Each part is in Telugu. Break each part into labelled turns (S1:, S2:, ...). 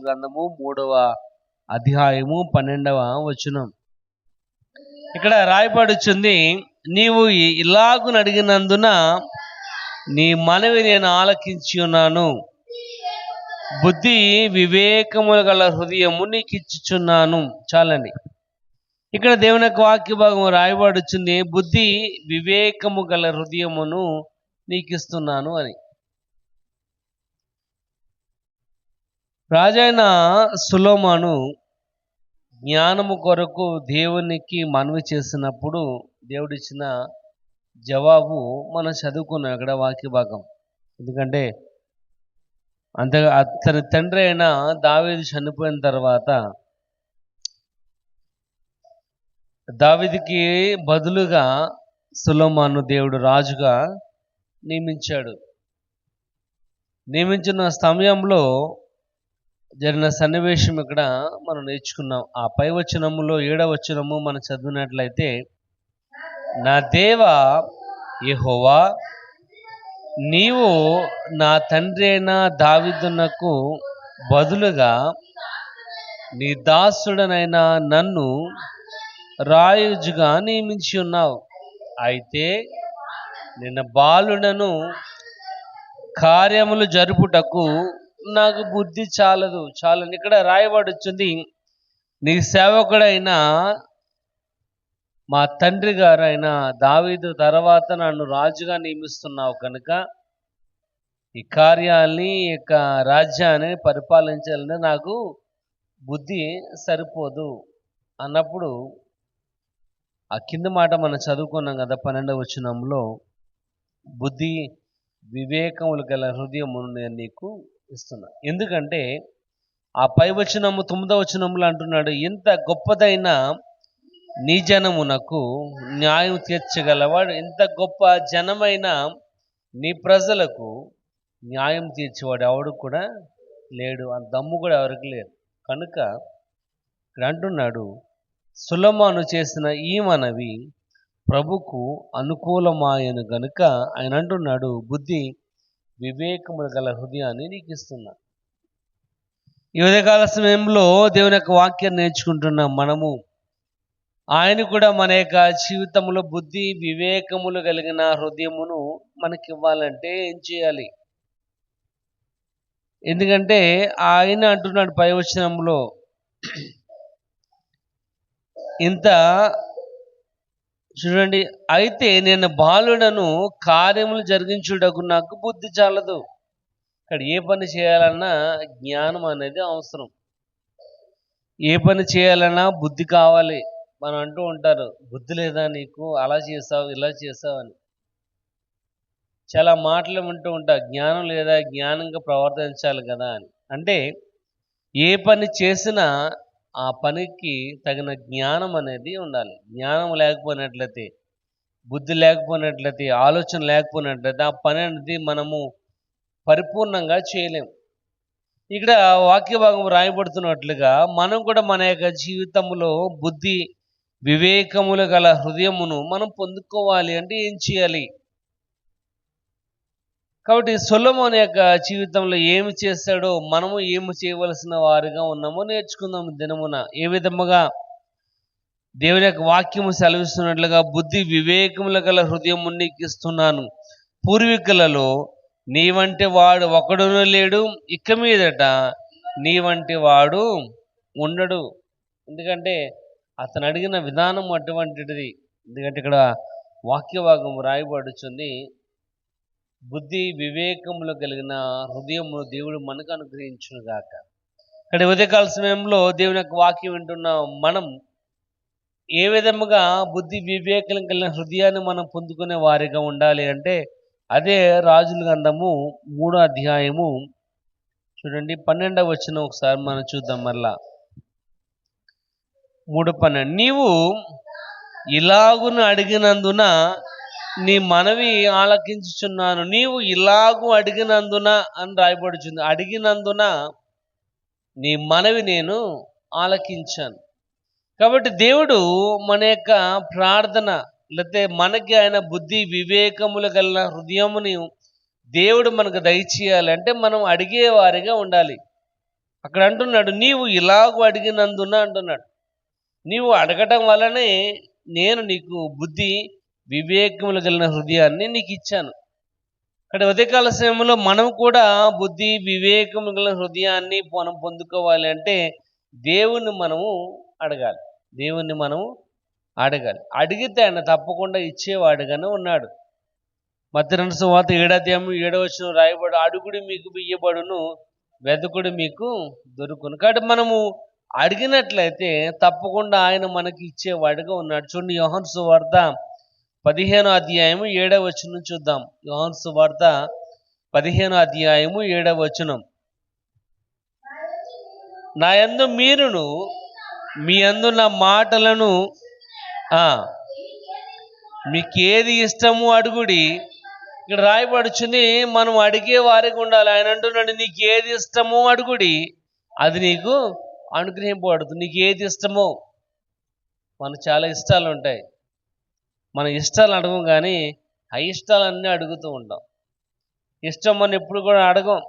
S1: గ్రంథము 3వ అధ్యాయము 12వ వచనం. ఇక్కడ రాయబడుచుంది, నీవు ఇలాగున అడిగినందున నీ మనవి నేను ఆలకించి ఉన్నాను, బుద్ధి వివేకములు గల హృదయము నీకు ఇచ్చుచున్నాను. చాలండి. ఇక్కడ దేవుని యొక్క వాక్య భాగం రాయబడుచుంది, బుద్ధి వివేకము గల హృదయమును నీకు ఇస్తున్నాను అని. రాజైన సొలొమోను జ్ఞానము కొరకు దేవునికి మనవి చేసినప్పుడు దేవుడిచ్చిన జవాబు మనం చదువుకున్నాం ఇక్కడ వాక్య భాగం. ఎందుకంటే అతని తండ్రి అయిన దావీదు చనిపోయిన తర్వాత దావీదుకి బదులుగా సొలొమోను దేవుడు రాజుగా నియమించాడు. నియమించిన సమయంలో జరిగిన సన్నివేశం ఇక్కడ మనం నేర్చుకున్నాం. ఆ పై వచనములో 7వ వచనము మనం చదివినట్లయితే, నా దేవా యెహోవా, నీవు నా తండ్రి అయిన దావీదునకు బదులుగా నీ దాసుడనైన నన్ను రాజుగా నియమించి ఉన్నావు. అయితే నిన్న బాలుడను కార్యములు జరుపుటకు నాకు బుద్ధి చాలని ఇక్కడ రాయబడుచుంది, నీ సేవకుడైన మా తండ్రి గారు అయిన దావీదు తర్వాత నన్ను రాజుగా నియమిస్తున్నావు కనుక ఈ కార్యాలని యొక్క రాజ్యాన్ని పరిపాలించాలంటే నాకు బుద్ధి సరిపోదు అన్నప్పుడు ఆ కింద మాట మనం చదువుకున్నాం కదా 12వ వచనంలో, బుద్ధి వివేకములు గల హృదయమును నేను నీకు ఇస్తున్నా. ఎందుకంటే ఆ పై వచనము 9వ వచనంలో అంటున్నాడు, ఇంత గొప్పదైన నీ జనమునకు న్యాయం తీర్చగలవాడు, ఇంత గొప్ప జనమైన నీ ప్రజలకు న్యాయం తీర్చేవాడు ఎవడు కూడా లేడు, అంత దమ్ము కూడా ఎవరికి లేదు. కనుక ఇక్కడ అంటున్నాడు, సొలొమోను చేసిన ఈ మనవి ప్రభుకు అనుకూలమాయను గనుక ఆయన అంటున్నాడు, బుద్ధి వివేకములు గల హృదయాన్ని నీకు ఇస్తున్నా. ఈ ఉదయకాల సమయంలో దేవుని యొక్క వాక్యాన్ని నేర్చుకుంటున్నాం మనము. ఆయన కూడా మన యొక్క జీవితంలో బుద్ధి వివేకములు కలిగిన హృదయమును మనకి ఇవ్వాలంటే ఏం చేయాలి? ఎందుకంటే ఆయన అంటున్నాడు పై వచనంలో, ఇంత చూడండి, అయితే నేను బాలుడను కార్యములు జరిగించుటకు నాకు బుద్ధి చాలదు. ఇక్కడ ఏ పని చేయాలన్నా జ్ఞానం అనేది అవసరం. ఏ పని చేయాలన్నా బుద్ధి కావాలి. మనం అంటూ ఉంటారు, బుద్ధి లేదా నీకు, అలా చేసావు ఇలా చేసావు అని చాలా మాటలు వింటూ ఉంటా. జ్ఞానం లేదా, జ్ఞానంగా ప్రవర్తించాలి కదా అని. అంటే ఏ పని చేసినా ఆ పనికి తగిన జ్ఞానం అనేది ఉండాలి. జ్ఞానం లేకపోయినట్లయితే, బుద్ధి లేకపోయినట్లయితే, ఆలోచన లేకపోయినట్లయితే ఆ పని అనేది మనము పరిపూర్ణంగా చేయలేం. ఇక్కడ వాక్య భాగం రాయబడుతున్నట్లుగా మనం కూడా మన యొక్క జీవితంలో బుద్ధి వివేకములు గల హృదయమును మనం పొందుకోవాలి అంటే ఏం చేయాలి? కాబట్టి సొలొమోను యొక్క జీవితంలో ఏమి చేశాడో మనము ఏమి చేయవలసిన వారిగా ఉన్నామో నేర్చుకుందాం దినమున. ఏ విధముగా దేవుని యొక్క వాక్యము సెలవిస్తున్నట్లుగా బుద్ధి వివేకముల గల హృదయము నీకు ఇస్తున్నాను, పూర్వీకులలో నీ వంటి వాడు ఒకడును లేడు, ఇక మీదట నీ వంటి వాడు ఉండడు. ఎందుకంటే అతను అడిగిన విధానం అటువంటిది. ఎందుకంటే ఇక్కడ వాక్య భాగం రాయబడుచుంది, బుద్ధి వివేకములు కలిగిన హృదయము దేవుడు మనకు అనుగ్రహించును గాక. ఇక్కడ ఉదయకాల సమయంలో దేవుని యొక్క వాక్యం వింటున్న మనం ఏ విధముగా బుద్ధి వివేకం కలిగిన హృదయాన్ని మనం పొందుకునే వారిగా ఉండాలి అంటే అదే రాజుల గ్రంథము 3వ అధ్యాయము చూడండి 12వ వచనం ఒకసారి మనం చూద్దాం. మళ్ళా 3:12, నీవు ఇలాగున అడిగినందున నీ మనవి ఆలకించుచున్నాను. నీవు ఇలాగు అడిగినందున అని రాయబడుచుంది. అడిగినందున నీ మనవి నేను ఆలకించాను. కాబట్టి దేవుడు మన యొక్క ప్రార్థన, లేకపోతే మనకి ఆయన బుద్ధి వివేకములు గల హృదయముని దేవుడు మనకు దయచేయాలంటే మనం అడిగేవారిగా ఉండాలి. అక్కడ అంటున్నాడు, నీవు ఇలాగూ అడిగినందున అంటున్నాడు, నీవు అడగటం వల్లనే నేను నీకు బుద్ధి వివేకములు కలిగిన హృదయాన్ని నీకు ఇచ్చాను. ఇక్కడ ఉదయకాల సమయంలో మనం కూడా బుద్ధి వివేకము కలిగిన హృదయాన్ని మనం పొందుకోవాలి అంటే దేవుణ్ణి మనము అడగాలి. దేవుణ్ణి మనము అడగాలి. అడిగితే ఆయన తప్పకుండా ఇచ్చేవాడుగానే ఉన్నాడు. మత్తయి సువార్త 7వ అధ్యాయం 7వ వచనం రాయబడు, అడుగుడి మీకు ఇయ్యబడును, వెదకుడు మీకు దొరుకును. కాబట్టి మనము అడిగినట్లయితే తప్పకుండా ఆయన మనకి ఇచ్చేవాడుగా ఉన్నాడు. చూడండి, యోహాను సువార్త 15వ అధ్యాయము 7వ వచనం చూద్దాం. యోహాను సువార్త 15వ అధ్యాయము 7వ వచనం, నా యందు మీరును మీ యందు నా మాటలను మీకేది ఇష్టము అడుగుడి. ఇక్కడ రాయబడుచుంది మనం అడిగే వారికి ఉండాలి. ఆయన అంటున్నాడు, నీకు ఏది ఇష్టమో అడుగుడి, అది నీకు అనుగ్రహింపబడుతుంది. నీకు ఏది ఇష్టమో, మనకు చాలా ఇష్టాలు ఉంటాయి. మన ఇష్టాలు అడగం, కానీ అయిష్టాలన్నీ అడుగుతూ ఉంటాం. ఇష్టం మనం ఎప్పుడు కూడా అడగం,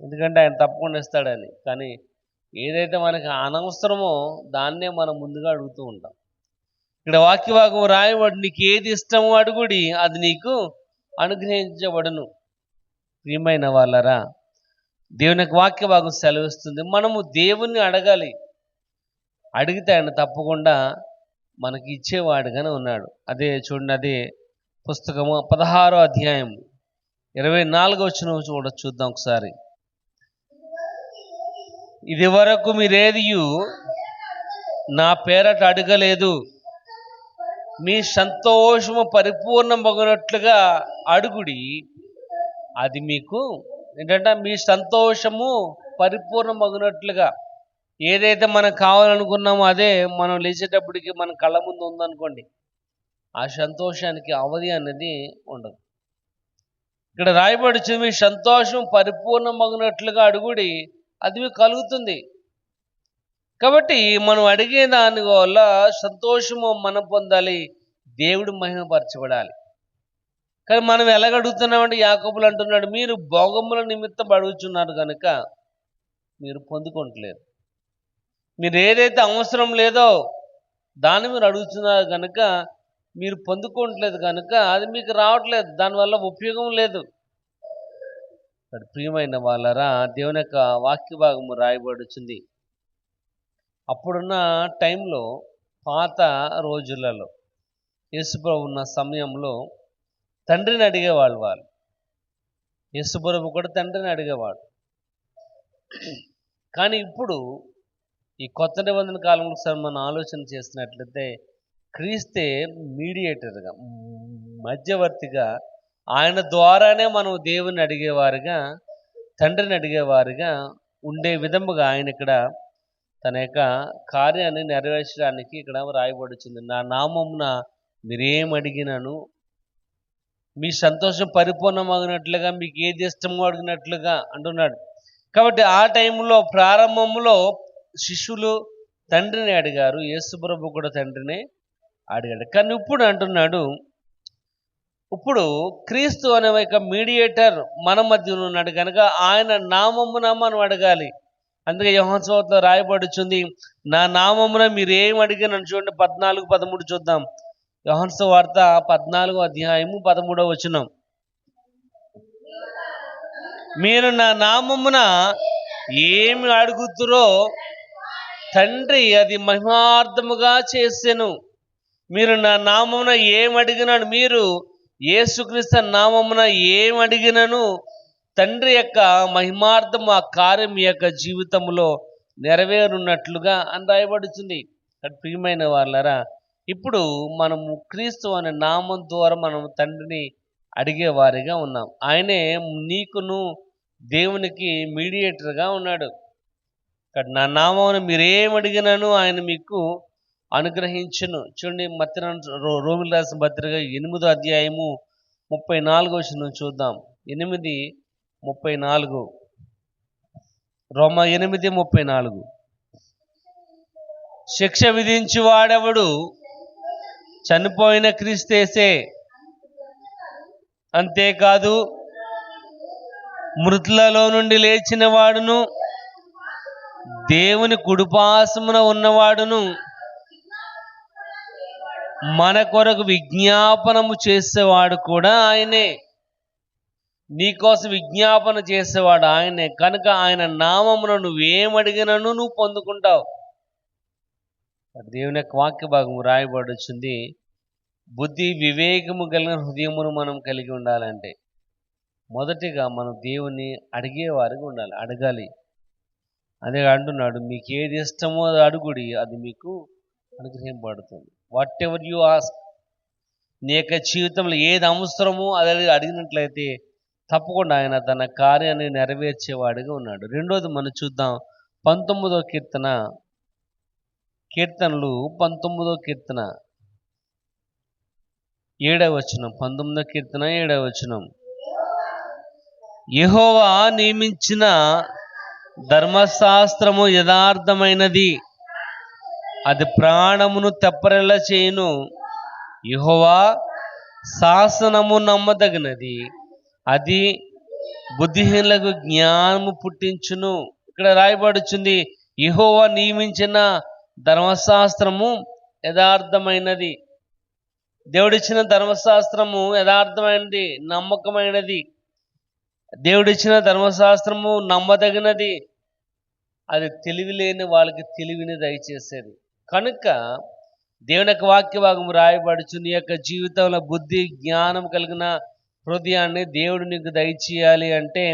S1: ఎందుకంటే ఆయన తప్పకుండా ఇస్తాడని. కానీ ఏదైతే మనకి అనవసరమో దాన్నే మనం ముందుగా అడుగుతూ ఉంటాం. ఇక్కడ వాక్యభాగం రాయబడి, నీకు ఏది ఇష్టమో అడుగుడి, అది నీకు అనుగ్రహించబడును. ప్రియమైన వాళ్ళరా, దేవుని యొక్క వాక్యభాగం సెలవిస్తుంది, మనము దేవుణ్ణి అడగాలి. అడిగితే ఆయన తప్పకుండా మనకి ఇచ్చేవాడుగానే ఉన్నాడు. అదే చూడండి, అదే పుస్తకము 16వ అధ్యాయం 24వ వచనం చూద్దాం ఒకసారి. ఇది వరకు మీరేదియు నా పేరట అడగలేదు, మీ సంతోషము పరిపూర్ణమగునట్లుగా అడుగుడి, అది మీకు ఏంటంటే మీ సంతోషము పరిపూర్ణమగునట్లుగా. ఏదైతే మనకు కావాలనుకున్నామో అదే మనం లేచేటప్పటికి మన కళ్ళ ముందు ఉందనుకోండి, ఆ సంతోషానికి అవధి అనేది ఉండదు. ఇక్కడ రాయబడి, మీ సంతోషం పరిపూర్ణమగునట్లుగా అడుగుడి, అది మీకు కలుగుతుంది. కాబట్టి మనం అడిగే దాని వల్ల సంతోషము మనం పొందాలి, దేవుడు మహిమపరచబడాలి. కానీ మనం ఎలాగడుగుతున్నామంటే, యాకోబులు అంటున్నాడు, మీరు భోగముల నిమిత్తం అడుగుతున్నారు కనుక మీరు పొందుకోవట్లేదు. మీరు ఏదైతే అవసరం లేదో దాన్ని మీరు అడుగుతున్నారు కనుక మీరు పొందుకోవట్లేదు, కనుక అది మీకు రావట్లేదు, దానివల్ల ఉపయోగం లేదు. ప్రియమైన వాళ్ళరా, దేవుని యొక్క వాక్య భాగము రాయబడుతుంది. అప్పుడున్న టైంలో, పాత రోజులలో, యేసుప్రభు ఉన్న సమయంలో తండ్రిని అడిగేవాళ్ళు. వాళ్ళు యేసుప్రభు కూడా తండ్రిని అడిగేవాడు. కానీ ఇప్పుడు ఈ కొత్త నిబంధన కాలంలో మనం ఆలోచన చేసినట్లయితే, క్రీస్తే మీడియేటర్గా, మధ్యవర్తిగా, ఆయన ద్వారానే మనం దేవుని అడిగేవారుగా, తండ్రిని అడిగేవారుగా ఉండే విధముగా ఆయన ఇక్కడ తన యొక్క కార్యాన్ని నెరవేర్చడానికి ఇక్కడ రాయబడుతుంది. నా నామమున మీరేం అడిగినను మీ సంతోషం పరిపూర్ణమగినట్లుగా, మీకు ఏది ఇష్టమో అడిగినట్లుగా అంటున్నాడు. కాబట్టి ఆ టైంలో ప్రారంభంలో శిష్యులు తండ్రిని అడిగారు, యేసుప్రభు కూడా తండ్రిని అడిగాడు. కానీ ఇప్పుడు అంటున్నాడు, ఇప్పుడు క్రీస్తు అనే ఒక మీడియేటర్ మన మధ్యలో ఉన్నాడు కనుక ఆయన నామమున మనం అడగాలి. అందుకే యోహాను సువార్తలో రాయబడుచుంది, నా నామమున మీరు ఏం అడిగిన. చూడండి 14, 13 చూద్దాం. యోహాను సువార్త 14వ అధ్యాయము 13వ వచనం, మీరు నా నామమున ఏమి అడుగుతురో తండ్రి అది మహిమార్థముగా చేసెను. మీరు నా నామమున ఏం అడిగినాను, మీరు యేసుక్రీస్తు నామమున ఏం అడిగినను తండ్రి యొక్క మహిమార్థం ఆ కార్యం యొక్క జీవితంలో నెరవేరున్నట్లుగా అని రాయబడుతుంది. ప్రియమైన వాళ్ళరా, ఇప్పుడు మనము క్రీస్తు అనే నామం ద్వారా మనం తండ్రిని అడిగేవారిగా ఉన్నాం. ఆయనే నీకును దేవునికి మీడియేటర్గా ఉన్నాడు. నా నామమున మీరేం అడిగినాను ఆయన మీకు అనుగ్రహించును. చూడండి, రోమిలకు రాసిన పత్రిక 8వ అధ్యాయము 34వ వచనం చూద్దాం. 8:34, రోమా 8:34, శిక్ష విధించి వాడెవడు, చనిపోయిన క్రీస్తేసే, అంతేకాదు మృతులలో నుండి లేచిన వాడును దేవుని కుడిపార్శ్వమున ఉన్నవాడును మన కొరకు విజ్ఞాపనము చేసేవాడు కూడా ఆయనే. నీకోసం విజ్ఞాపన చేసేవాడు ఆయనే కనుక ఆయన నామమున నువ్వేమడిగినను నువ్వు పొందుకుంటావు. దేవుని యొక్క వాక్య భాగము రాయబడుచుంది. బుద్ధి వివేకము కలిగిన హృదయమును మనం కలిగి ఉండాలంటే మొదటిగా మనం దేవుని అడిగేవారికి ఉండాలి, అడగాలి. అదే అంటున్నాడు, మీకు ఏది ఇష్టమో అది అడుగుడి, అది మీకు అనుగ్రహింపబడుతుంది. వాట్ ఎవర్ యు ఆస్క్, నీ యొక్క జీవితంలో ఏది అవసరమో అది అడిగినట్లయితే తప్పకుండా ఆయన తన కార్యాన్ని నెరవేర్చేవాడిగా ఉన్నాడు. రెండోది మనం చూద్దాం, 19వ కీర్తనలు 19వ కీర్తన 7వ వచనం. 19వ కీర్తన 7వ వచనం. యెహోవా నియమించిన ధర్మశాస్త్రము యథార్థమైనది, అది ప్రాణమును తెప్పరిల్ల చేయును. యెహోవా శాసనము నమ్మదగినది, అది బుద్ధిహీనులకు జ్ఞానము పుట్టించును. ఇక్కడ రాయబడుచుంది, యెహోవా నియమించిన ధర్మశాస్త్రము యథార్థమైనది. దేవుడిచ్చిన ధర్మశాస్త్రము యథార్థమైనది, నమ్మకమైనది. దేవుడిచ్చిన ధర్మశాస్త్రము నమ్మదగినది, అది తెలివి లేని వాళ్ళకి తెలివిని దయచేసేది. కనుక దేవుని యొక్క వాక్య భాగము రాయబడుచు, నీ యొక్క జీవితంలో బుద్ధి జ్ఞానం కలిగిన హృదయాన్ని దేవుడు నీకు దయచేయాలి అంటే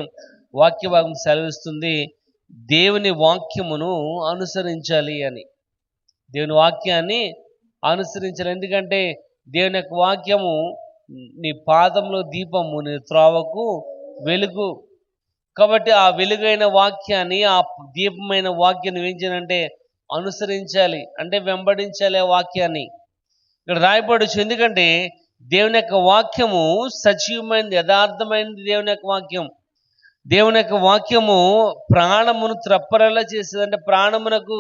S1: వాక్య భాగం సెలవిస్తుంది, దేవుని వాక్యమును అనుసరించాలి అని. దేవుని వాక్యాన్ని అనుసరించాలి. ఎందుకంటే దేవుని యొక్క వాక్యము నీ పాదంలో దీపము, నీ త్రోవకు వెలుగు. కాబట్టి ఆ వెలుగైన వాక్యాన్ని, ఆ దీపమైన వాక్యాన్ని ఏం చేయాలంటే అనుసరించాలి, అంటే వెంబడించాలి ఆ వాక్యాన్ని. ఇక్కడ రాయబడచ్చు, ఎందుకంటే దేవుని యొక్క వాక్యము సజీవమైనది, యథార్థమైనది. దేవుని యొక్క వాక్యం, దేవుని యొక్క వాక్యము ప్రాణమును త్రప్పరలా చేసేది, అంటే ప్రాణమునకు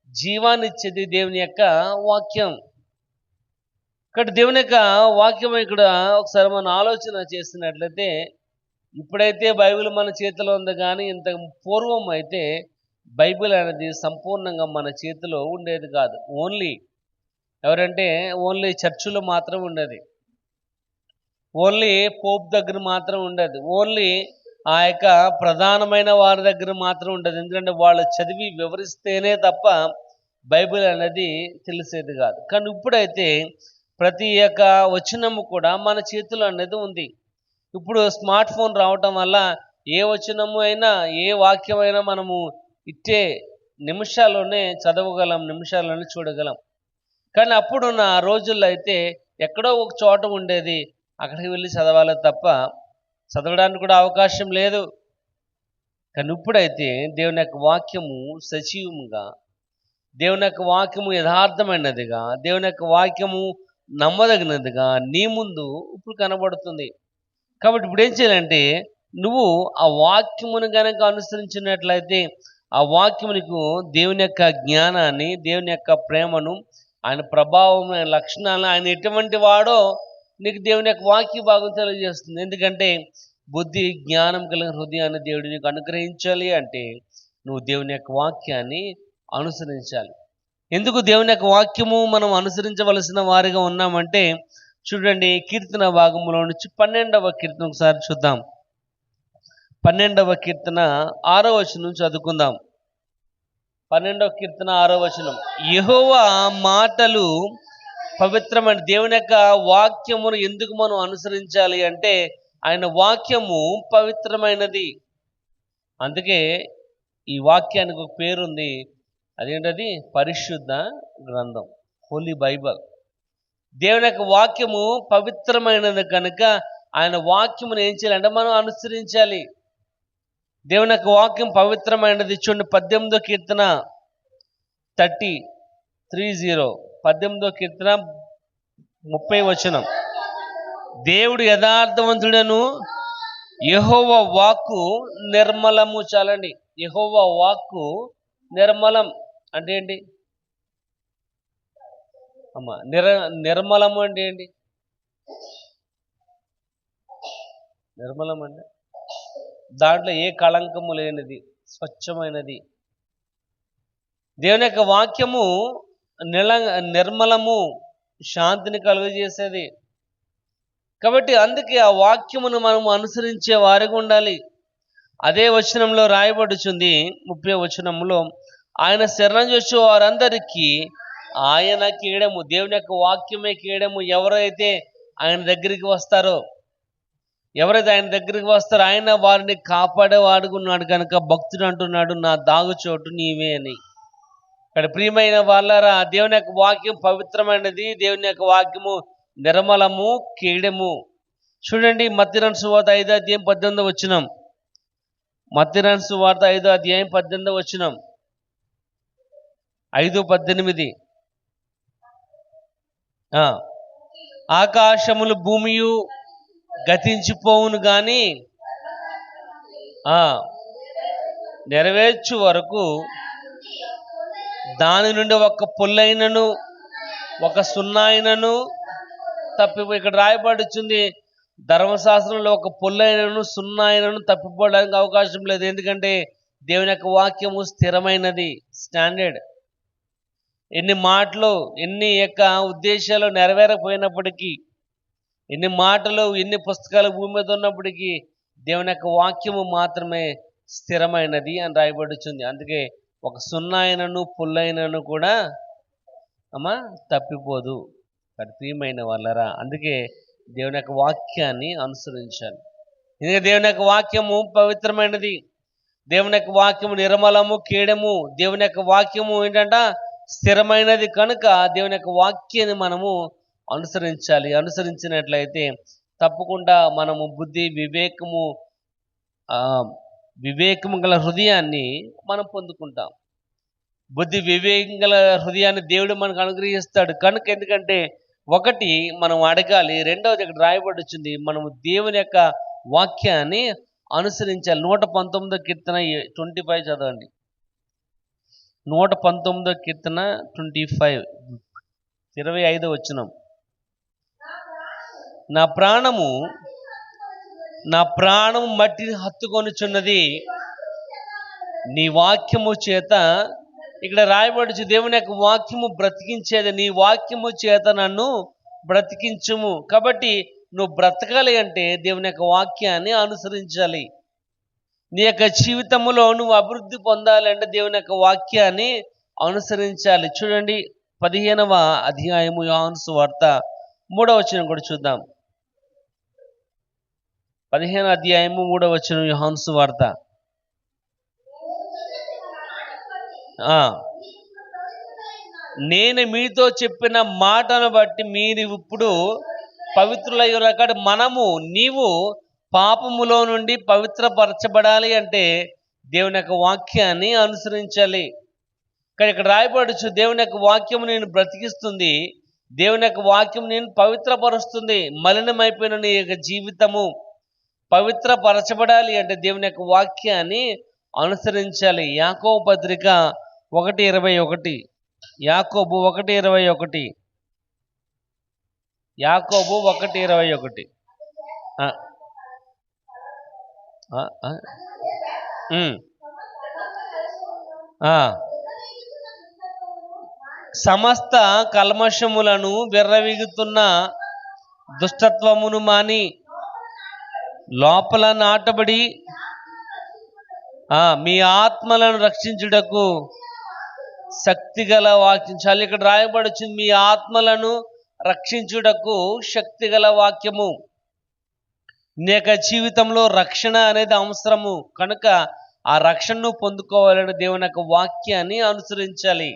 S1: జీవాన్ని ఇచ్చేది దేవుని యొక్క వాక్యం. ఇక్కడ దేవుని యొక్క వాక్యం ఇక్కడ ఒకసారి మనం ఆలోచన చేస్తున్నట్లయితే, ఇప్పుడైతే బైబిల్ మన చేతిలో ఉంది, కానీ ఇంత పూర్వం అయితే బైబిల్ అనేది సంపూర్ణంగా మన చేతిలో ఉండేది కాదు. ఓన్లీ చర్చిలో మాత్రం ఉండేది, ఓన్లీ పోప్ దగ్గర మాత్రం ఉండేది, ఓన్లీ ఆ యొక్క ప్రధానమైన వారి దగ్గర మాత్రం ఉండేది. ఎందుకంటే వాళ్ళు చదివి వివరిస్తేనే తప్ప బైబిల్ అనేది తెలిసేది కాదు. కానీ ఇప్పుడైతే ప్రతి ఒక్క వచనము కూడా మన చేతిలో అనేది ఉంది. ఇప్పుడు స్మార్ట్ ఫోన్ రావటం వల్ల ఏ వచనము అయినా, ఏ వాక్యం అయినా మనము ఇట్టే నిమిషాల్లోనే చదవగలం, నిమిషాల్లోనే చూడగలం. కానీ అప్పుడున్న రోజుల్లో అయితే ఎక్కడో ఒక చోట ఉండేది, అక్కడికి వెళ్ళి చదవాలి తప్ప చదవడానికి కూడా అవకాశం లేదు. కానీ ఇప్పుడైతే దేవుని యొక్క వాక్యము సజీవముగా, దేవుని యొక్క వాక్యము యథార్థమైనదిగా, దేవుని యొక్క వాక్యము నమ్మదగినదిగా నీ ముందు ఇప్పుడు కనబడుతుంది. కాబట్టి ఇప్పుడు ఏం చేయాలంటే, నువ్వు ఆ వాక్యమును కనుక అనుసరించినట్లయితే ఆ వాక్యము నీకు దేవుని యొక్క జ్ఞానాన్ని, దేవుని యొక్క ప్రేమను, ఆయన ప్రభావం, ఆయన లక్షణాలను, ఆయన ఎటువంటి వాడో నీకు దేవుని యొక్క వాక్య భాగం తెలియజేస్తుంది. ఎందుకంటే బుద్ధి జ్ఞానం కలిగిన హృదయాన్ని దేవుడు నీకు అనుగ్రహించాలి అంటే నువ్వు దేవుని యొక్క వాక్యాన్ని అనుసరించాలి. ఎందుకు దేవుని యొక్క వాక్యము మనం అనుసరించవలసిన వారిగా ఉన్నామంటే, చూడండి, కీర్తన భాగంలో నుంచి 12వ కీర్తన ఒకసారి చూద్దాం. 12వ కీర్తన 6వ వచనం చదువుకుందాం. 12వ కీర్తన 6వ వచనం. యెహోవా మాటలు పవిత్రమైన, దేవుని యొక్క వాక్యమును ఎందుకు మనం అనుసరించాలి అంటే ఆయన వాక్యము పవిత్రమైనది. అందుకే ఈ వాక్యానికి ఒక పేరుంది, అదేంటది? పరిశుద్ధ గ్రంథం, హోలీ బైబల్. దేవుని యొక్క వాక్యము పవిత్రమైనది కనుక ఆయన వాక్యమును ఏం చేయాలంటే మనం అనుసరించాలి. దేవుని యొక్క వాక్యం పవిత్రమైనది. చూడండి, 18వ కీర్తన 30, 18వ కీర్తన 30వ వచనం. దేవుడు యథార్థవంతుడను, యెహోవా వాక్కు నిర్మలము. చాలండి, యెహోవా వాక్కు నిర్మలం అంటే ఏంటి అమ్మా? నిర్మలము అంటే ఏంటి? నిర్మలం అంటే దాంట్లో ఏ కళంకము లేనిది, స్వచ్ఛమైనది. దేవుని యొక్క వాక్యము నిల నిర్మలము, శాంతిని కలుగజేసేది. కాబట్టి అందుకే ఆ వాక్యమును మనం అనుసరించే వారిగా ఉండాలి. అదే వచనంలో రాయబడుచుంది 30వ వచనంలో, ఆయన శరణం చేసే వారందరికీ ఆయన కీడము, దేవుని యొక్క వాక్యమే కీడము. ఎవరైతే ఆయన దగ్గరికి వస్తారో, ఆయన వారిని కాపాడేవాడుకున్నాడు కనుక భక్తుడు అంటున్నాడు, నా దాగుచోటు నీవే అని. ఇక్కడ ప్రియమైన వాళ్ళారా, దేవుని యొక్క వాక్యం పవిత్రమైనది, దేవుని యొక్క వాక్యము నిర్మలము, కీడము. చూడండి, మత్తయి సువార్త 5వ అధ్యాయం 18వ వచనం. మత్తయి సువార్త 5వ అధ్యాయం 18వ వచనం, 5:18. ఆకాశములు భూమియు గతించిపోవును గాని నెరవేర్చు వరకు దాని నుండి ఒక పొల్లైనను ఒక సున్నాయినను తప్పిపో. ఇక్కడ రాయబడుచుంది, ధర్మశాస్త్రంలో ఒక పొల్లైనను సున్నాయినను తప్పిపోవడానికి అవకాశం లేదు. ఎందుకంటే దేవుని యొక్క వాక్యము స్థిరమైనది, స్టాండర్డ్. ఎన్ని మాటలు, ఎన్ని యొక్క ఉద్దేశాలు నెరవేరకపోయినప్పటికీ, ఎన్ని మాటలు, ఎన్ని పుస్తకాలు భూమి మీద ఉన్నప్పటికీ దేవుని యొక్క వాక్యము మాత్రమే స్థిరమైనది అని రాయబడుచుంది. అందుకే ఒక సున్నాయినను పుల్లైనను కూడా తప్పిపోదు. ప్రియమైన వాళ్ళరా, అందుకే దేవుని యొక్క వాక్యాన్ని అనుసరించాలి. ఎందుకంటే దేవుని యొక్క వాక్యము పవిత్రమైనది, దేవుని యొక్క వాక్యము నిర్మలము, కీడము. దేవుని యొక్క వాక్యము ఏంటంటే స్థిరమైనది కనుక దేవుని యొక్క వాక్యాన్ని మనము అనుసరించాలి. అనుసరించినట్లయితే తప్పకుండా మనము బుద్ధి, వివేకము గల హృదయాన్ని మనం పొందుకుంటాం. బుద్ధి, వివేకం గల హృదయాన్ని దేవుడు మనకు అనుగ్రహిస్తాడు కనుక. ఎందుకంటే ఒకటి మనం అడగాలి, రెండవది ఇక్కడ రాయబడి వచ్చింది, మనము దేవుని యొక్క వాక్యాన్ని అనుసరించాలి. 119వ కీర్తన 25 చదవండి. 119వ కీర్తన 25, 25వ వచనం. నా ప్రాణము మట్టిని హత్తుకొనుచున్నది నీ వాక్యము చేత. ఇక్కడ రాయబడి దేవుని యొక్క వాక్యము బ్రతికించేది. నీ వాక్యము చేత నన్ను బ్రతికించుము. కాబట్టి నువ్వు బ్రతకాలి అంటే దేవుని యొక్క వాక్యాన్ని అనుసరించాలి. నీ యొక్క జీవితంలో నువ్వు అభివృద్ధి పొందాలంటే దేవుని యొక్క వాక్యాన్ని అనుసరించాలి. చూడండి, 15వ అధ్యాయము యోహాను సువార్త 3వ వచనం కూడా చూద్దాం. 15వ అధ్యాయము 3వ వచనం యోహాను సువార్త. నేను మీతో చెప్పిన మాటను బట్టి మీరు ఇప్పుడు పవిత్రులయ్యారు. నీవు పాపములో నుండి పవిత్రపరచబడాలి అంటే దేవుని యొక్క వాక్యాన్ని అనుసరించాలి. ఇక్కడ రాయబడచ్చు, దేవుని యొక్క వాక్యము నేను బ్రతికిస్తుంది, దేవుని యొక్క వాక్యం నేను పవిత్రపరుస్తుంది. మలినమైపోయిన నీ యొక్క జీవితము పవిత్రపరచబడాలి అంటే దేవుని యొక్క వాక్యాన్ని అనుసరించాలి. యాకోబు పత్రిక 1:21. యాకోబు 1:21. యాకోబు 1:21. సమస్త కల్మషములను విర్రవీగుతున్న దుష్టత్వమును మాని లోపల నాటబడి మీ ఆత్మలను రక్షించుటకు శక్తిగల వాక్యం. చాలా ఇక్కడ రాయబడుచుంది, మీ ఆత్మలను రక్షించుటకు శక్తిగల వాక్యము. నీ యొక్క జీవితంలో రక్షణ అనేది అవసరము కనుక ఆ రక్షణను పొందుకోవాలంటే దేవుని యొక్క వాక్యాన్ని అనుసరించాలి.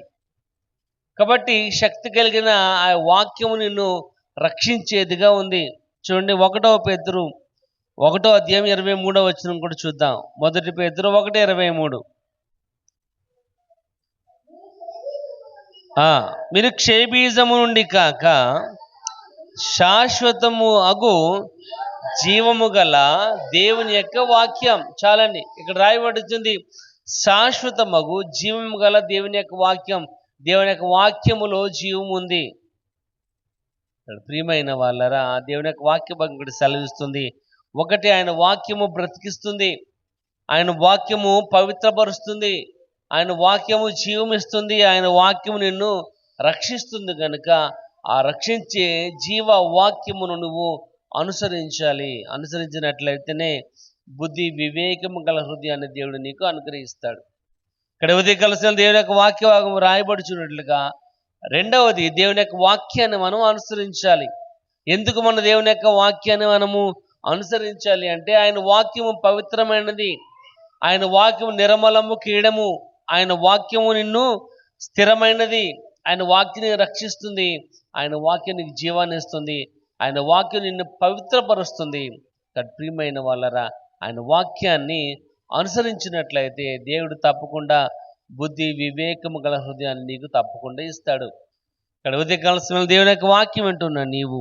S1: కాబట్టి శక్తి కలిగిన ఆ వాక్యము నిన్ను రక్షించేదిగా ఉంది. చూడండి, 1 పేతురు 1వ అధ్యాయం 23వ వచనం కూడా చూద్దాం. 1 పేతురు 1:23. మీరు క్షయబీజము నుండి కాక శాశ్వతము అగు జీవము గల దేవుని యొక్క వాక్యం. చాలండి, ఇక్కడ రాయబడుతుంది శాశ్వతమగు జీవము గల దేవుని యొక్క వాక్యం. దేవుని యొక్క వాక్యములో జీవం ఉంది. ప్రియమైన వాళ్ళరా, దేవుని యొక్క వాక్య భాగం ఇక్కడ సెలవిస్తుంది. ఒకటి, ఆయన వాక్యము బ్రతికిస్తుంది, ఆయన వాక్యము పవిత్రపరుస్తుంది. ఆయన వాక్యము జీవమిస్తుంది, ఆయన వాక్యము నిన్ను రక్షిస్తుంది కనుక ఆ రక్షించే జీవ వాక్యమును నువ్వు అనుసరించాలి. అనుసరించినట్లయితేనే బుద్ధి వివేకము గల హృదయాన్ని దేవుడు నీకు అనుగ్రహిస్తాడు. ఇక్కడ ఉదయకాల దేవుని యొక్క వాక్యభాగం రాయబడుచున్నట్లుగా రెండవది దేవుని యొక్క వాక్యాన్ని మనం అనుసరించాలి. ఎందుకు మన దేవుని యొక్క వాక్యాన్ని మనము అనుసరించాలి అంటే ఆయన వాక్యము పవిత్రమైనది, ఆయన వాక్యము నిర్మలము కీడము, ఆయన వాక్యము నిన్ను స్థిరమైనది, ఆయన వాక్యాన్ని రక్షిస్తుంది, ఆయన వాక్యం నీకు జీవాన్ని ఇస్తుంది, ఆయన వాక్యం నిన్ను పవిత్రపరుస్తుంది. ప్రియమైన వాళ్ళరా, ఆయన వాక్యాన్ని అనుసరించినట్లయితే దేవుడు తప్పకుండా బుద్ధి వివేకము గల హృదయాన్ని నీకు తప్పకుండా ఇస్తాడు. ఇక్కడ ఉదయకాల సమయంలో దేవుని యొక్క వాక్యం వింటున్నా నీవు,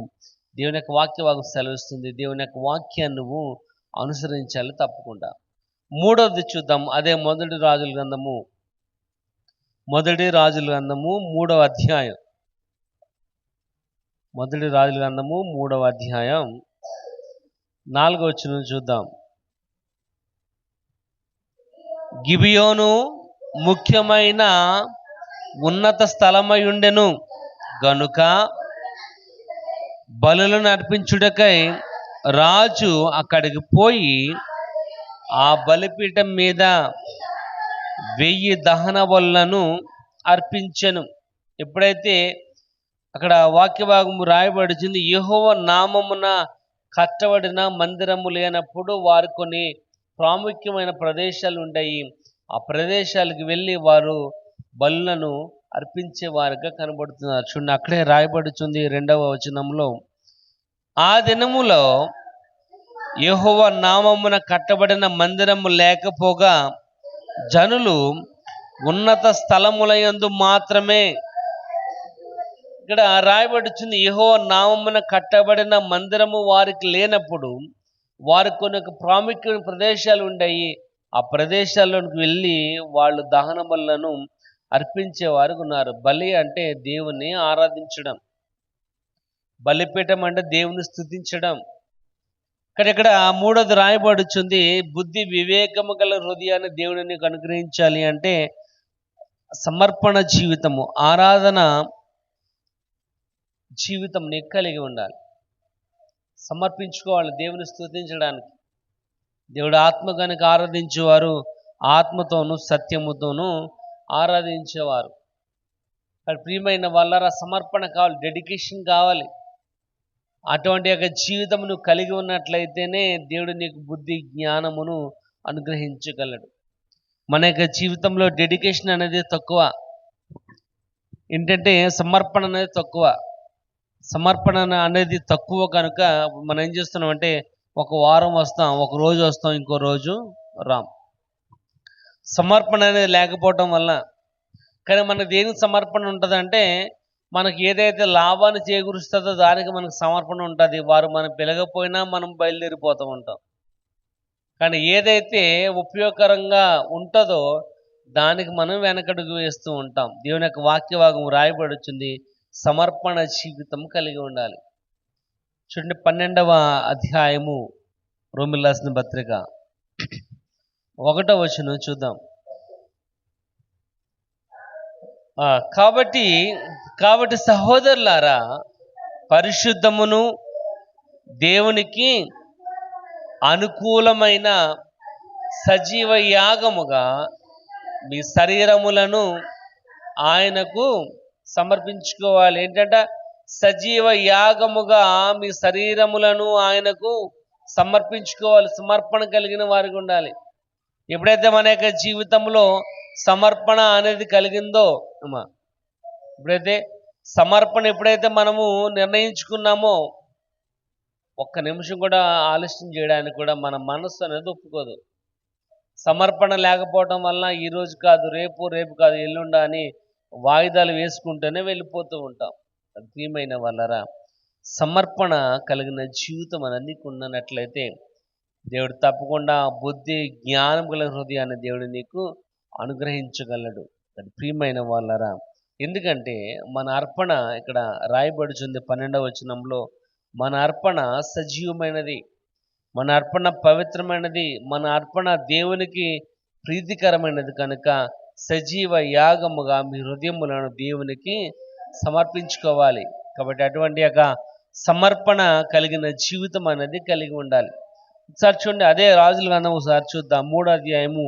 S1: దేవుని యొక్క వాక్య సెలవిస్తుంది, దేవుని యొక్క వాక్యాన్ని నువ్వు అనుసరించాలి తప్పకుండా. మూడవది చూద్దాం. అదే మొదటి రాజుల గ్రంథము 3వ అధ్యాయం. మొదటి రాజుల గ్రంథము 3వ అధ్యాయం 4వ వచనం చూద్దాం. గిబియోను ముఖ్యమైన ఉన్నత స్థలమై ఉండెను గనుక బలులను అర్పించుటకై రాజు అక్కడికి పోయి ఆ బలిపీఠం మీద 1000 దహన బలులను అర్పించెను. ఎప్పుడైతే అక్కడ వాక్యభాగము రాయబడుతుంది, యెహోవా నామమున కట్టబడిన మందిరము లేనప్పుడు వారు కొన్ని ప్రాముఖ్యమైన ప్రదేశాలు ఉంటాయి. ఆ ప్రదేశాలకు వెళ్ళి వారు బలులను అర్పించే వారుగా కనబడుతున్నారు. చూడండి, అక్కడే రాయబడుతుంది 2వ వచనంలో, ఆ దినములో యెహోవా నామమున కట్టబడిన మందిరము లేకపోగా జనులు ఉన్నత స్థలములయందు మాత్రమే. ఇక్కడ రాయబడుతుంది, యెహోవా నామమున కట్టబడిన మందిరము వారికి లేనప్పుడు వారికి కొన్ని ప్రాముఖ్యమైన ప్రదేశాలు ఉంటాయి. ఆ ప్రదేశాల్లోకి వెళ్ళి వాళ్ళు దహన బలులను అర్పించేవారు ఉన్నారు. బలి అంటే దేవుని ఆరాధించడం, బలిపీఠం అంటే దేవుని స్తుతించడం. ఇక్కడ మూడోది రాయబడుచుంది, బుద్ధి వివేకము గల హృదయాన్ని దేవుడు నీకు అనుగ్రహించాలి అంటే సమర్పణ జీవితము, ఆరాధన జీవితం నీకు కలిగి ఉండాలి. సమర్పించుకోవాలి దేవుని స్తుతించడానికి. దేవుడు ఆత్మ కనుక ఆరాధించేవారు ఆత్మతోనూ సత్యముతోనూ ఆరాధించేవారు. ప్రియమైన వాళ్ళరా, సమర్పణ కావాలి, డెడికేషన్ కావాలి. అటువంటి యొక్క జీవితం నువ్వు కలిగి ఉన్నట్లయితేనే దేవుడు నీకు బుద్ధి జ్ఞానమును అనుగ్రహించగలడు. మన యొక్క జీవితంలో డెడికేషన్ అనేది తక్కువ, ఏంటంటే సమర్పణ అనేది తక్కువ. సమర్పణ అనేది తక్కువ కనుక మనం ఏం చేస్తున్నామంటే ఒక వారం వస్తాం, ఒక రోజు వస్తాం, ఇంకో రోజు రాం. సమర్పణ అనేది లేకపోవటం వల్ల. కానీ మనకు దేనికి సమర్పణ ఉంటుందంటే మనకి ఏదైతే లాభాన్ని చేకూరుస్తుందో దానికి మనకు సమర్పణ ఉంటుంది. వారు మనం పిలగపోయినా మనం బయలుదేరిపోతూ ఉంటాం. కానీ ఏదైతే ఉపయోగకరంగా ఉంటుందో దానికి మనం వెనకడుగు వేస్తూ ఉంటాం. దేవుని యొక్క వాక్యభాగం రాయబడుతుంది, సమర్పణ జీవితం కలిగి ఉండాలి. చూడండి, 12వ అధ్యాయము రోమీయులకు రాసిన పత్రిక 1వ వచనం చూద్దాం. కాబట్టి సహోదరులారా, పరిశుద్ధమును దేవునికి అనుకూలమైన సజీవ యాగముగా మీ శరీరములను ఆయనకు సమర్పించుకోవాలి. ఏంటంటే సజీవ యాగముగా మీ శరీరములను ఆయనకు సమర్పించుకోవాలి. సమర్పణ కలిగిన వారికి ఉండాలి. ఎప్పుడైతే మన యొక్క జీవితంలో సమర్పణ అనేది కలిగిందో, ఎప్పుడైతే సమర్పణ ఎప్పుడైతే మనము నిర్ణయించుకున్నామో ఒక్క నిమిషం కూడా ఆలస్యం చేయడానికి కూడా మన మనస్సు అనేది ఒప్పుకోదు. సమర్పణ లేకపోవడం వల్ల ఈరోజు కాదు రేపు, రేపు కాదు ఎల్లుండా అని వాయిదాలు వేసుకుంటూనే వెళ్ళిపోతూ ఉంటాం. ప్రియమైన వాళ్ళరా, సమర్పణ కలిగిన జీవితం అనేది ఉన్నట్లయితే దేవుడు తప్పకుండా బుద్ధి జ్ఞానం గల హృదయాన్ని దేవుడు నీకు అనుగ్రహించగలడు. ప్రియమైన వాళ్ళరా, ఎందుకంటే మన అర్పణ ఇక్కడ రాయబడుచుంది 12వ వచనంలో, మన అర్పణ సజీవమైనది, మన అర్పణ పవిత్రమైనది, మన అర్పణ దేవునికి ప్రీతికరమైనది కనుక సజీవ యాగముగా మీ హృదయములను దేవునికి సమర్పించుకోవాలి. కాబట్టి అటువంటి యొక్క సమర్పణ కలిగిన జీవితం అనేది కలిగి ఉండాలి. ఒకసారి చూడండి, అదే రాజుల గ్రంథం ఒకసారి చూద్దాం. 3వ అధ్యాయము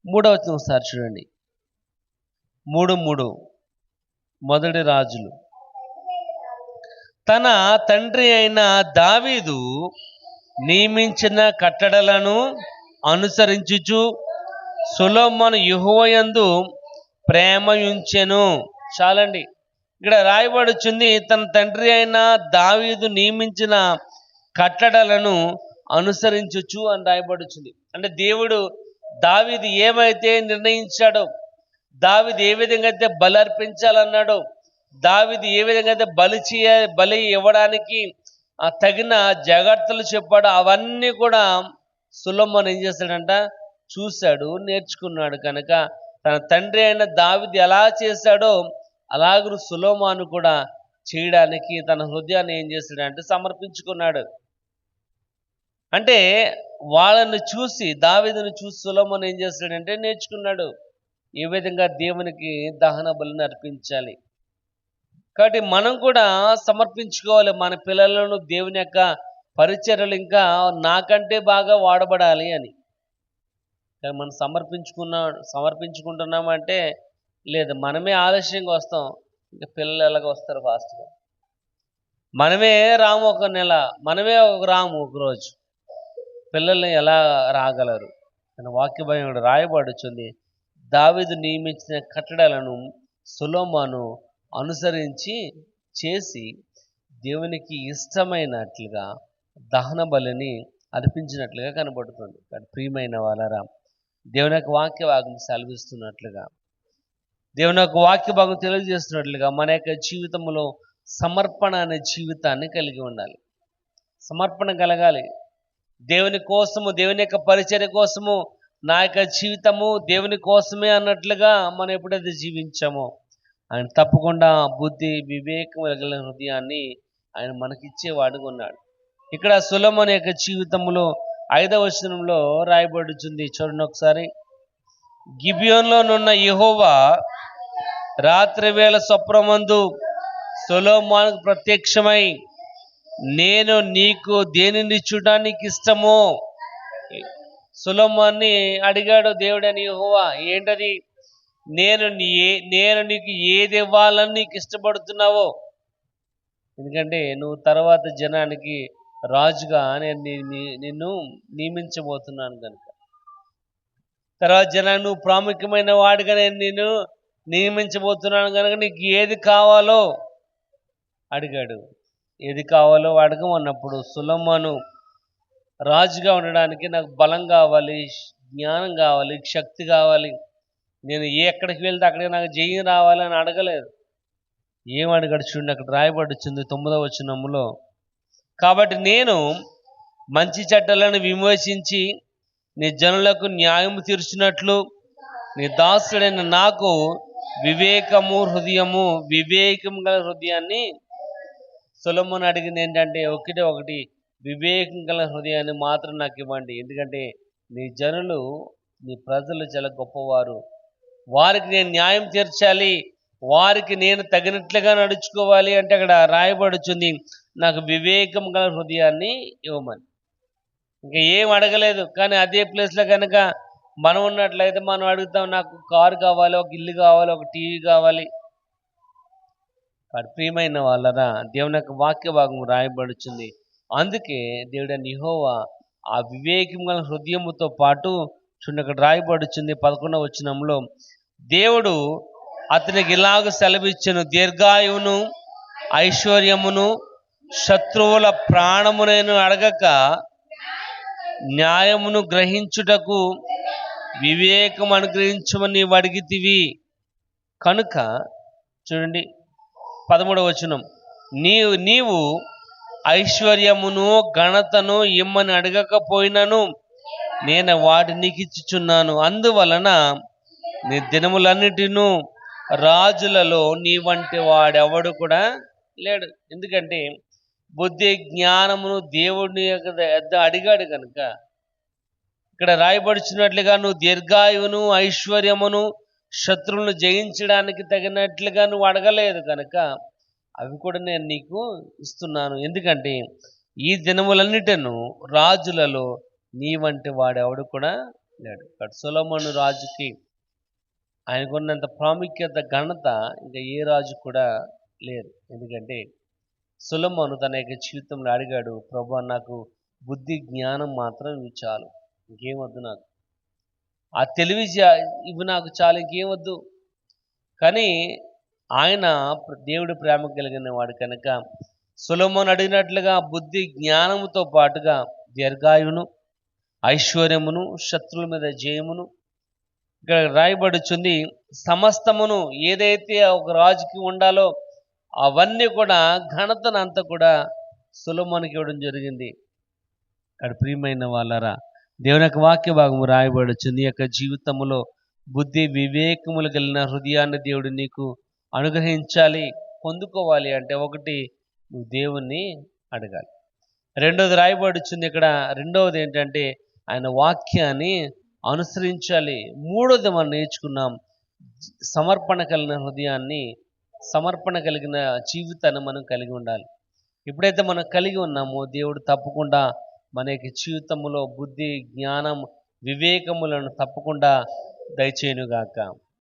S1: 3వ వచనం ఒకసారి చూడండి. 3:3 మొదటి రాజులు. తన తండ్రి అయిన దావీదు నియమించిన కట్టడలను అనుసరించుచు సొలొమోను యెహోవా యందు ప్రేమ ఉంచెను. చాలండి, ఇక్కడ రాయబడుచుంది తన తండ్రి అయిన దావీదు నియమించిన కట్టడలను అనుసరించుచు అని రాయబడుచుంది. అంటే దేవుడు దావీదు ఏమైతే నిర్ణయించాడో, దావీదు ఏ విధంగా అయితే బలి అర్పించాలన్నాడో, దావీదు ఏ విధంగా అయితే బలి ఇవ్వడానికి తగిన జాగ్రత్తలు చెప్పాడో అవన్నీ కూడా సొలొమోను ఏం చేశాడంట, చూశాడు, నేర్చుకున్నాడు. కనుక తన తండ్రి అయిన దావీదు ఎలా చేశాడో అలాగూ సొలొమోను కూడా చేయడానికి తన హృదయాన్ని ఏం చేశాడంటే సమర్పించుకున్నాడు. అంటే వాళ్ళని చూసి, దావీదుని చూసి సొలొమోను ఏం చేశాడంటే నేర్చుకున్నాడు ఏ విధంగా దేవునికి దహన బలిని అర్పించాలి. కాబట్టి మనం కూడా సమర్పించుకోవాలి మన పిల్లలను దేవుని యొక్క పరిచర్యలు ఇంకా నాకంటే బాగా వాడబడాలి అని. కానీ మనం సమర్పించుకుంటున్నామంటే లేదు, మనమే ఆలస్యంగా వస్తాం, ఇంకా పిల్లలు ఎలాగ వస్తారు ఫాస్ట్గా. మనమే రాము ఒక నెల, మనమే రాము ఒకరోజు, పిల్లల్ని ఎలా రాగలరు? తన వాక్య భయం రాయబడుచుంది, దావీదు నియమించిన కట్టడలను సొలొమోను అనుసరించి చేసి దేవునికి ఇష్టమైనట్లుగా దహన బలిని అర్పించినట్లుగా కనబడుతుంది. కానీ ప్రియమైన వాళ్ళరా, దేవుని యొక్క వాక్య భాగం సెలవిస్తున్నట్లుగా, దేవుని యొక్క వాక్య భాగం తెలియజేస్తున్నట్లుగా మన యొక్క జీవితంలో సమర్పణ అనే జీవితాన్ని కలిగి ఉండాలి. సమర్పణ కలగాలి. దేవుని కోసము, దేవుని యొక్క పరిచర్య కోసము నా యొక్క జీవితము దేవుని కోసమే అన్నట్లుగా మనం ఎప్పుడైతే జీవించామో ఆయన తప్పకుండా బుద్ధి వివేకం కలిగిన హృదయాన్ని ఆయన మనకిచ్చేవాడుగా ఉన్నాడు. ఇక్కడ సొలొమోను యొక్క జీవితంలో 5వ వచనంలో రాయబడుచుంది, చూడండి ఒకసారి. గిబియోనులోనున్న యెహోవా రాత్రి వేళ స్వప్నమందు సొలొమోనుకు ప్రత్యక్షమై, నేను నీకు దేనిని చూడడానికి ఇష్టమో. సొలొమోన్ని అడిగాడు దేవుడని యెహోవా, ఏంటది? నేను నీకు ఏది ఇవ్వాలని నీకు ఇష్టపడుతున్నావో, ఎందుకంటే నువ్వు తర్వాత జనానికి రాజుగా నేను నిన్ను నియమించబోతున్నాను కనుక, తర్వాత జనాన్ని నువ్వు ప్రాముఖ్యమైన వాడిగా నేను నిన్ను నియమించబోతున్నాను కనుక నీకు ఏది కావాలో అడిగాడు. ఏది కావాలో అడగమన్నప్పుడు సొలొమోను రాజుగా ఉండడానికి నాకు బలం కావాలి, జ్ఞానం కావాలి, శక్తి కావాలి, నేను ఎక్కడికి వెళ్తే అక్కడికి నాకు జయం రావాలని అడగలేదు. ఏం అడిగాడు చూడండి, అక్కడ రాయబడుచుంది 9వ వచనంలో. కాబట్టి నేను మంచి చెడ్డలను విమోచించి నీ జనులకు న్యాయము తీర్చినట్లు నీ దాసుడైన నాకు వివేకము గల హృదయాన్ని. సొలొమోను అడిగింది ఏంటంటే ఒకటి వివేకం గల హృదయాన్ని మాత్రం నాకు ఇవ్వండి. ఎందుకంటే నీ జనులు, నీ ప్రజలు చాలా గొప్పవారు, వారికి నేను న్యాయం తీర్చాలి, వారికి నేను తగినట్లుగా నడుచుకోవాలి. అంటే అక్కడ రాయబడుచుంది నాకు వివేకం గల హృదయాన్ని ఇవ్వమని. ఇంకా ఏం అడగలేదు. కానీ అదే ప్లేస్లో కనుక మనం ఉన్నట్లయితే మనం అడుగుతాం, నాకు కారు కావాలి, ఒక ఇల్లు కావాలి, ఒక టీవీ కావాలి. ప్రియమైన వాళ్ళరా, దేవుని యొక్క వాక్య భాగం రాయబడుచుంది. అందుకే దేవుడైన యెహోవా ఆ వివేకం గల హృదయముతో పాటు చూడండి, అక్కడ రాయబడుచుంది 11వ వచనంలో, దేవుడు అతనికి ఇలాగ సెలవిచ్చెను, దీర్ఘాయువును ఐశ్వర్యమును శత్రువుల ప్రాణమును అడగక న్యాయమును గ్రహించుటకు వివేకం అనుగ్రహించమని నీవు అడిగితివి కనుక. చూడండి 13వ వచనం, నీవు ఐశ్వర్యమును ఘనతను ఇమ్మని అడగకపోయినను నేను వాటిని నీకు ఇచ్చుచున్నాను. అందువలన నీ దినములన్నిటిను రాజులలో నీ వంటి వాడెవడు కూడా లేడు. ఎందుకంటే బుద్ధి జ్ఞానమును దేవుడిని యొక్క అడిగాడు కనుక. ఇక్కడ రాయబడుచున్నట్లుగా నువ్వు దీర్ఘాయువును ఐశ్వర్యమును శత్రువులను జయించడానికి తగినట్లుగా నువ్వు అడగలేదు కనుక అవి కూడా నేను నీకు ఇస్తున్నాను. ఎందుకంటే ఈ దినములన్నిటను రాజులలో నీ వంటి వాడెవడు కూడా లేడు. సొలొమోను రాజుకి ఆయనకున్నంత ప్రాముఖ్యత, ఘనత ఇంకా ఏ రాజు కూడా లేదు. ఎందుకంటే సొలొమోను తన యొక్క జీవితంలో అడిగాడు, ప్రభువా నాకు బుద్ధి జ్ఞానం మాత్రం ఇవి చాలు, ఇంకేం వద్దు నాకు, ఆ తెలివి ఇవి నాకు చాలు, ఇంకేం వద్దు. కానీ ఆయన దేవుడి ప్రేమ కలిగిన వాడు కనుక సొలొమోను అడిగినట్లుగా బుద్ధి జ్ఞానముతో పాటుగా దీర్ఘాయువును, ఐశ్వర్యమును, శత్రువుల మీద జయమును, ఇక్కడ రాయబడుచుంది సమస్తమును ఏదైతే ఒక రాజుకి ఉండాలో అవన్నీ కూడా ఘనతను అంతా కూడా సొలొమోనుకి ఇవ్వడం జరిగింది. అక్కడ ప్రియమైన వాళ్ళరా, దేవుని యొక్క వాక్య భాగము రాయబడుచుంది. ఈ యొక్క జీవితంలో బుద్ధి వివేకములు కలిగిన హృదయాన్ని దేవుడు నీకు అనుగ్రహించాలి. పొందుకోవాలి అంటే ఒకటి, నువ్వు దేవుణ్ణి అడగాలి. రెండోది రాయబడుచుంది ఇక్కడ, రెండవది ఏంటంటే ఆయన వాక్యాన్ని అనుసరించాలి. మూడోది మనం నేర్చుకున్నాం, సమర్పణ కలిగిన హృదయాన్ని, సమర్పణ కలిగిన జీవితాన్ని మనం కలిగి ఉండాలి. ఎప్పుడైతే మనం కలిగి ఉన్నామో దేవుడు తప్పకుండా మన యొక్క జీవితంలో బుద్ధి జ్ఞానం వివేకములను తప్పకుండా దయచేయునుగాక.